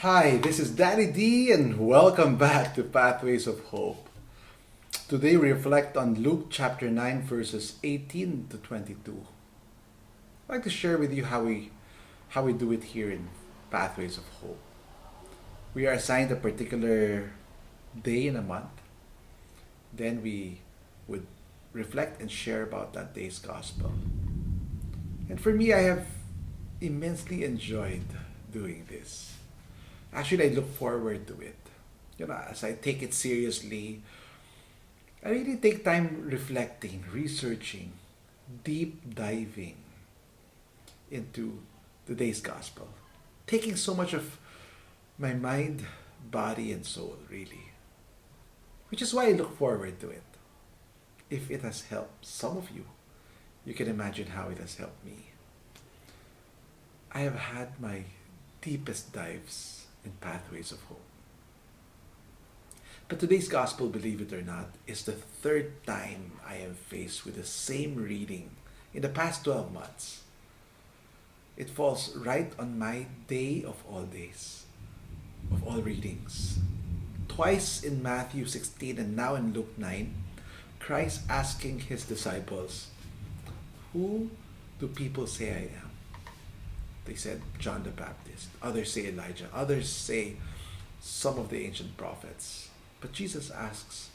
Hi, this is Daddy D, and welcome back to Pathways of Hope. Today we reflect on Luke chapter 9, verses 18 to 22. I'd like to share with you how we do it here in Pathways of Hope. We are assigned a particular day in a month. Then we would reflect and share about that day's gospel. And for me, I have immensely enjoyed doing this. Actually, I look forward to it. As I take it seriously, I really take time reflecting, researching, deep diving into today's gospel. Taking so much of my mind, body, and soul, really. Which is why I look forward to it. If it has helped some of you, you can imagine how it has helped me. I have had my deepest dives in Pathways of Hope. But today's gospel, believe it or not, is the third time I am faced with the same reading in the past 12 months. It falls right on my day of all days, of all readings. Twice in Matthew 16 and now in Luke 9, Christ asking his disciples, "Who do people say I am?" They said John the Baptist. Others say Elijah. Others say some of the ancient prophets. But Jesus asks,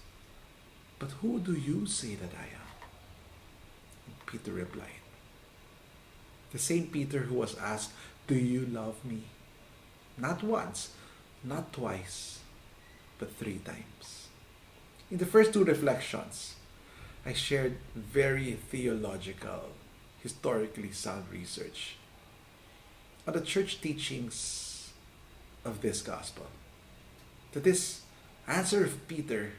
"But who do you say that I am?" And Peter replied. The same Peter who was asked, "Do you love me?" Not once, not twice, but 3 times. In the first two reflections, I shared very theological, historically sound research on the church teachings of this gospel. That this answer of Peter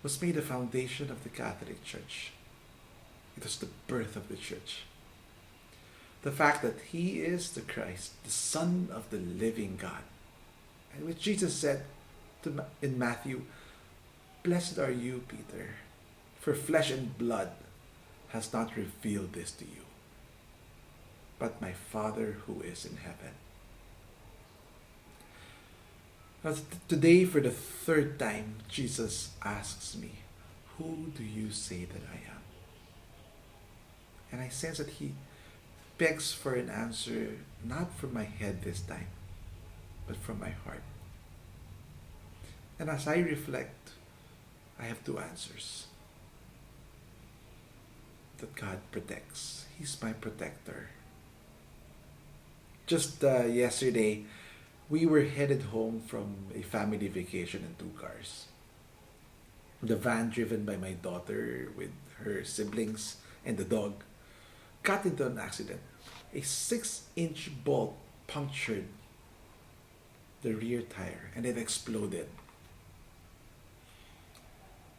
was made the foundation of the Catholic Church. It was the birth of the church. The fact that he is the Christ, the Son of the living God. And which Jesus said in Matthew, "Blessed are you, Peter, for flesh and blood has not revealed this to you, but my Father who is in heaven." Now, today, for the third time, Jesus asks me, "Who do you say that I am?" And I sense that he begs for an answer not from my head this time, but from my heart. And as I reflect, I have two answers. That God protects. He's my protector. Just yesterday, we were headed home from a family vacation in 2 cars. The van driven by my daughter with her siblings and the dog got into an accident. A 6-inch bolt punctured the rear tire and it exploded.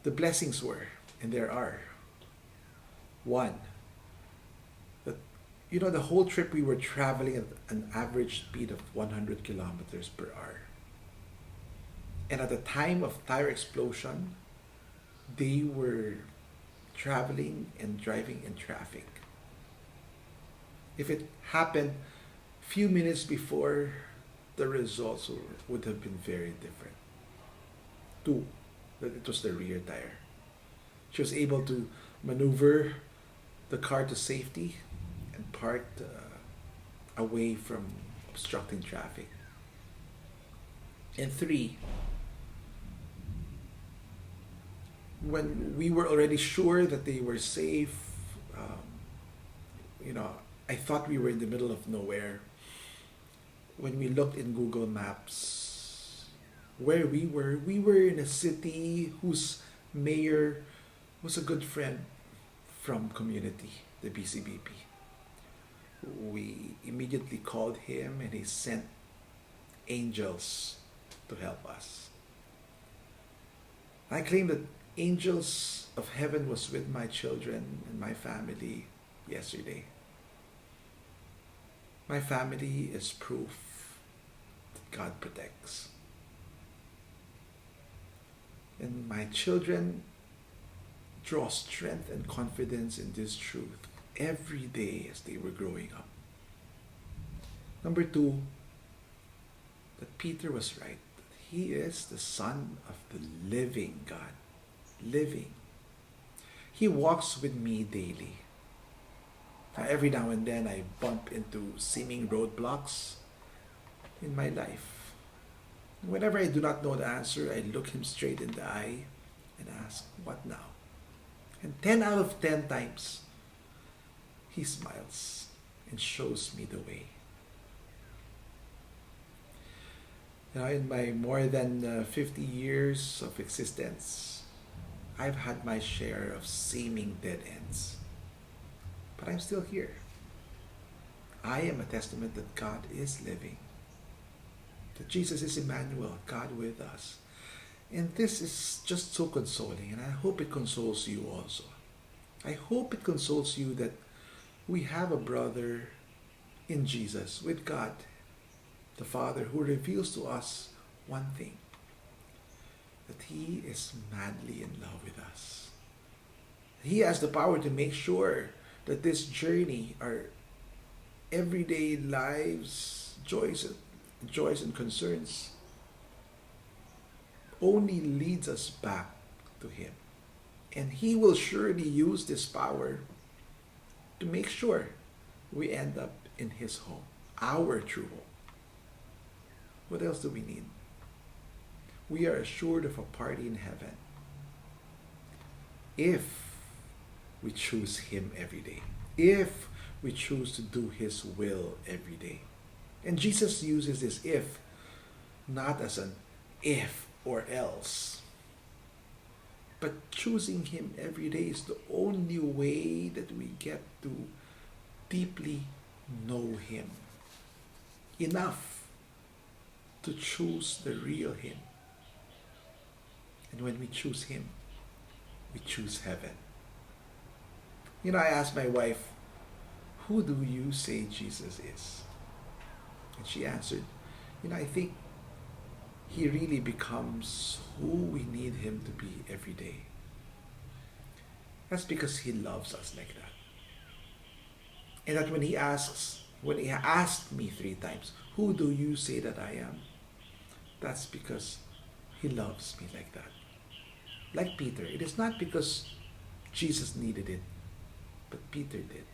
The blessings were, and there are, one, the whole trip we were traveling at an average speed of 100 kilometers per hour. And at the time of tire explosion, they were traveling and driving in traffic. If it happened few minutes before, the results would have been very different. Two, that it was the rear tire. She was able to maneuver the car to safety and parked away from obstructing traffic. And three, when we were already sure that they were safe, I thought we were in the middle of nowhere. When we looked in Google Maps, where we were in a city whose mayor was a good friend from community, the BCBP. We immediately called him and he sent angels to help us. I claim that angels of heaven was with my children and my family yesterday. My family is proof that God protects. And my children draw strength and confidence in this truth every day as they were growing up. Number two, that Peter was right. That he is the Son of the living God. Living. He walks with me daily. Every now and then I bump into seeming roadblocks in my life. Whenever I do not know the answer, I look him straight in the eye and ask, what now? And 10 out of 10 times, he smiles and shows me the way. In my more than 50 years of existence, I've had my share of seeming dead ends. But I'm still here. I am a testament that God is living. That Jesus is Emmanuel, God with us. And this is just so consoling, and I hope it consoles you also. I hope it consoles you that we have a brother in Jesus, with God, the Father, who reveals to us one thing, that He is madly in love with us. He has the power to make sure that this journey, our everyday lives, joys and concerns, only leads us back to Him. And He will surely use this power to make sure we end up in His home, our true home. What else do we need? We are assured of a party in heaven if we choose Him every day, if we choose to do His will every day. And Jesus uses this if not as an if or else, but choosing Him every day is the only way that we get to deeply know Him enough to choose the real Him. And when we choose Him, we choose heaven. I asked my wife, who do you say Jesus is? And she answered, I think He really becomes who we need Him to be every day. That's because He loves us like that. And that when He asked me 3 times, who do you say that I am? That's because He loves me like that. Like Peter, it is not because Jesus needed it, but Peter did.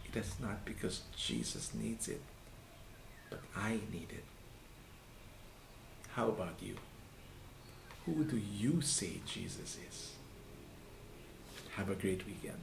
It is not because Jesus needs it, but I need it. How about you? Who do you say Jesus is? Have a great weekend.